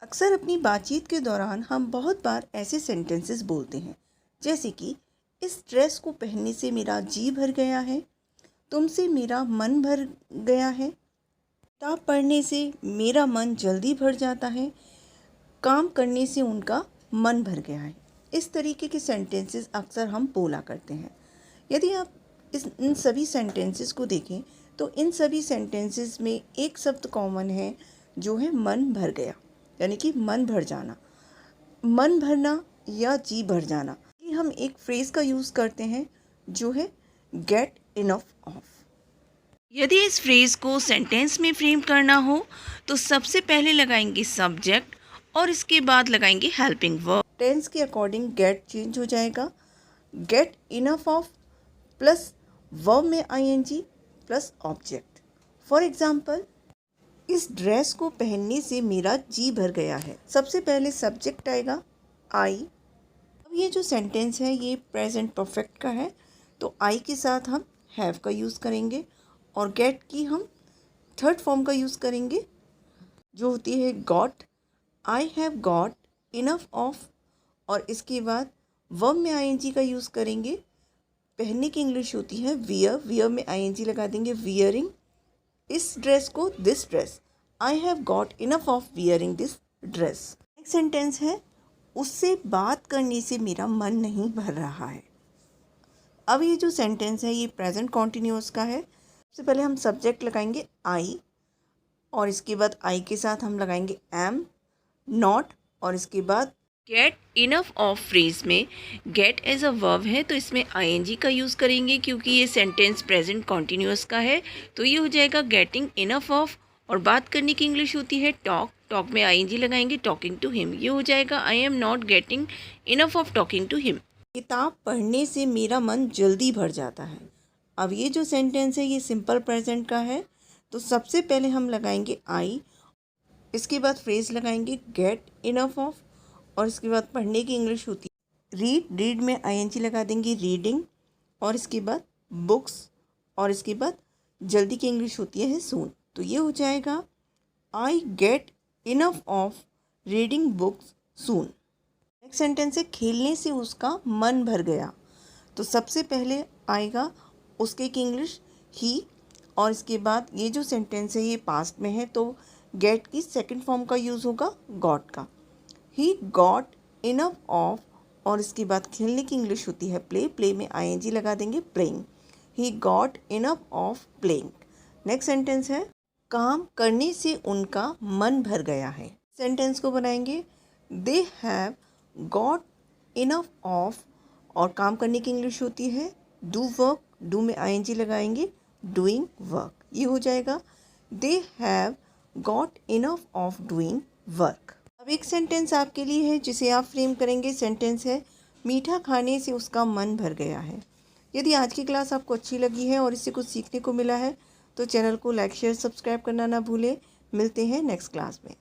अक्सर अपनी बातचीत के दौरान हम बहुत बार ऐसे सेंटेंसेस बोलते हैं जैसे कि इस ड्रेस को पहनने से मेरा जी भर गया है, तुमसे मेरा मन भर गया है, किताब पढ़ने से मेरा मन जल्दी भर जाता है, काम करने से उनका मन भर गया है। इस तरीके के सेंटेंसेस अक्सर हम बोला करते हैं। यदि आप इन सभी सेंटेंसेस को देखें तो इन सभी सेंटेंसेस में एक शब्द कॉमन है जो है मन भर गया, यानी कि मन भर जाना, मन भरना या जी भर जाना। कि हम एक फ्रेज़ का यूज़ करते हैं जो है गेट इनफ ऑफ। यदि इस फ्रेज़ को सेंटेंस में फ्रेम करना हो तो सबसे पहले लगाएंगे सब्जेक्ट और इसके बाद लगाएंगे हेल्पिंग वर्ब। टेंस के अकॉर्डिंग गेट चेंज हो जाएगा। Get enough of plus verb में ING plus object. For example, इस ड्रेस को पहनने से मेरा जी भर गया है। सबसे पहले सब्जेक्ट आएगा आई। अब ये जो सेंटेंस है ये प्रेजेंट परफेक्ट का है, तो आई के साथ हम हैव का यूज़ करेंगे और गेट की हम थर्ड फॉर्म का यूज़ करेंगे जो होती है got. I have got enough of, और इसके बाद वर्ब में आईएनजी का यूज़ करेंगे। पहनने की इंग्लिश होती है वियर, वियर में आईएनजी लगा देंगे वियरिंग इस ड्रेस को, this dress. I have got enough of wearing this dress. Next sentence है उससे बात करने से मेरा मन नहीं भर रहा है। अब ये जो सेंटेंस है ये प्रेजेंट कॉन्टिन्यूअस का है। सबसे पहले हम सब्जेक्ट लगाएंगे आई और इसके बाद आई के साथ हम लगाएंगे एम, नॉट, और इसके बाद गेट इनफ ऑफ फ्रेज में गेट एज अ वर्ब है तो इसमें आईएनजी का यूज़ करेंगे क्योंकि ये सेंटेंस प्रेजेंट कॉन्टिन्यूअस का है, तो ये हो जाएगा गेटिंग इनफ ऑफ। और बात करने की इंग्लिश होती है टॉक, टॉक में आईएनजी लगाएंगे टॉकिंग टू हिम, ये हो जाएगा I am not getting enough of talking to him. किताब पढ़ने से मेरा मन जल्दी भर जाता है। अब ये जो सेंटेंस है ये सिंपल प्रेजेंट का है, तो सबसे पहले हम लगाएंगे आई, इसके बाद फ्रेज लगाएंगे गेट इनफ ऑफ, और इसके बाद पढ़ने की इंग्लिश होती है रीड, रीड में आईएनजी लगा देंगे रीडिंग, और इसके बाद बुक्स, और इसके बाद जल्दी की इंग्लिश होती है सून। तो ये हो जाएगा I get enough of reading books soon. Next sentence है खेलने से उसका मन भर गया। तो सबसे पहले आएगा उसके की इंग्लिश ही, और इसके बाद ये जो सेंटेंस है ये पास्ट में है तो गेट की सेकंड फॉर्म का यूज़ होगा गॉट का। ही गॉट इनफ ऑफ, और इसके बाद खेलने की इंग्लिश होती है प्ले, प्ले में आईएनजी लगा देंगे playing. He got enough of playing. Next sentence है काम करने से उनका मन भर गया है। सेंटेंस को बनाएंगे they have got enough of, और काम करने की इंग्लिश होती है डू वर्क, डू में आईएनजी लगाएंगे डूइंग वर्क, ये हो जाएगा they have got enough of doing work. अब एक सेंटेंस आपके लिए है जिसे आप फ्रेम करेंगे। सेंटेंस है मीठा खाने से उसका मन भर गया है। यदि आज की क्लास आपको अच्छी लगी है और इससे कुछ सीखने को मिला है तो चैनल को लाइक, शेयर, सब्सक्राइब करना ना भूलें। मिलते हैं नेक्स्ट क्लास में।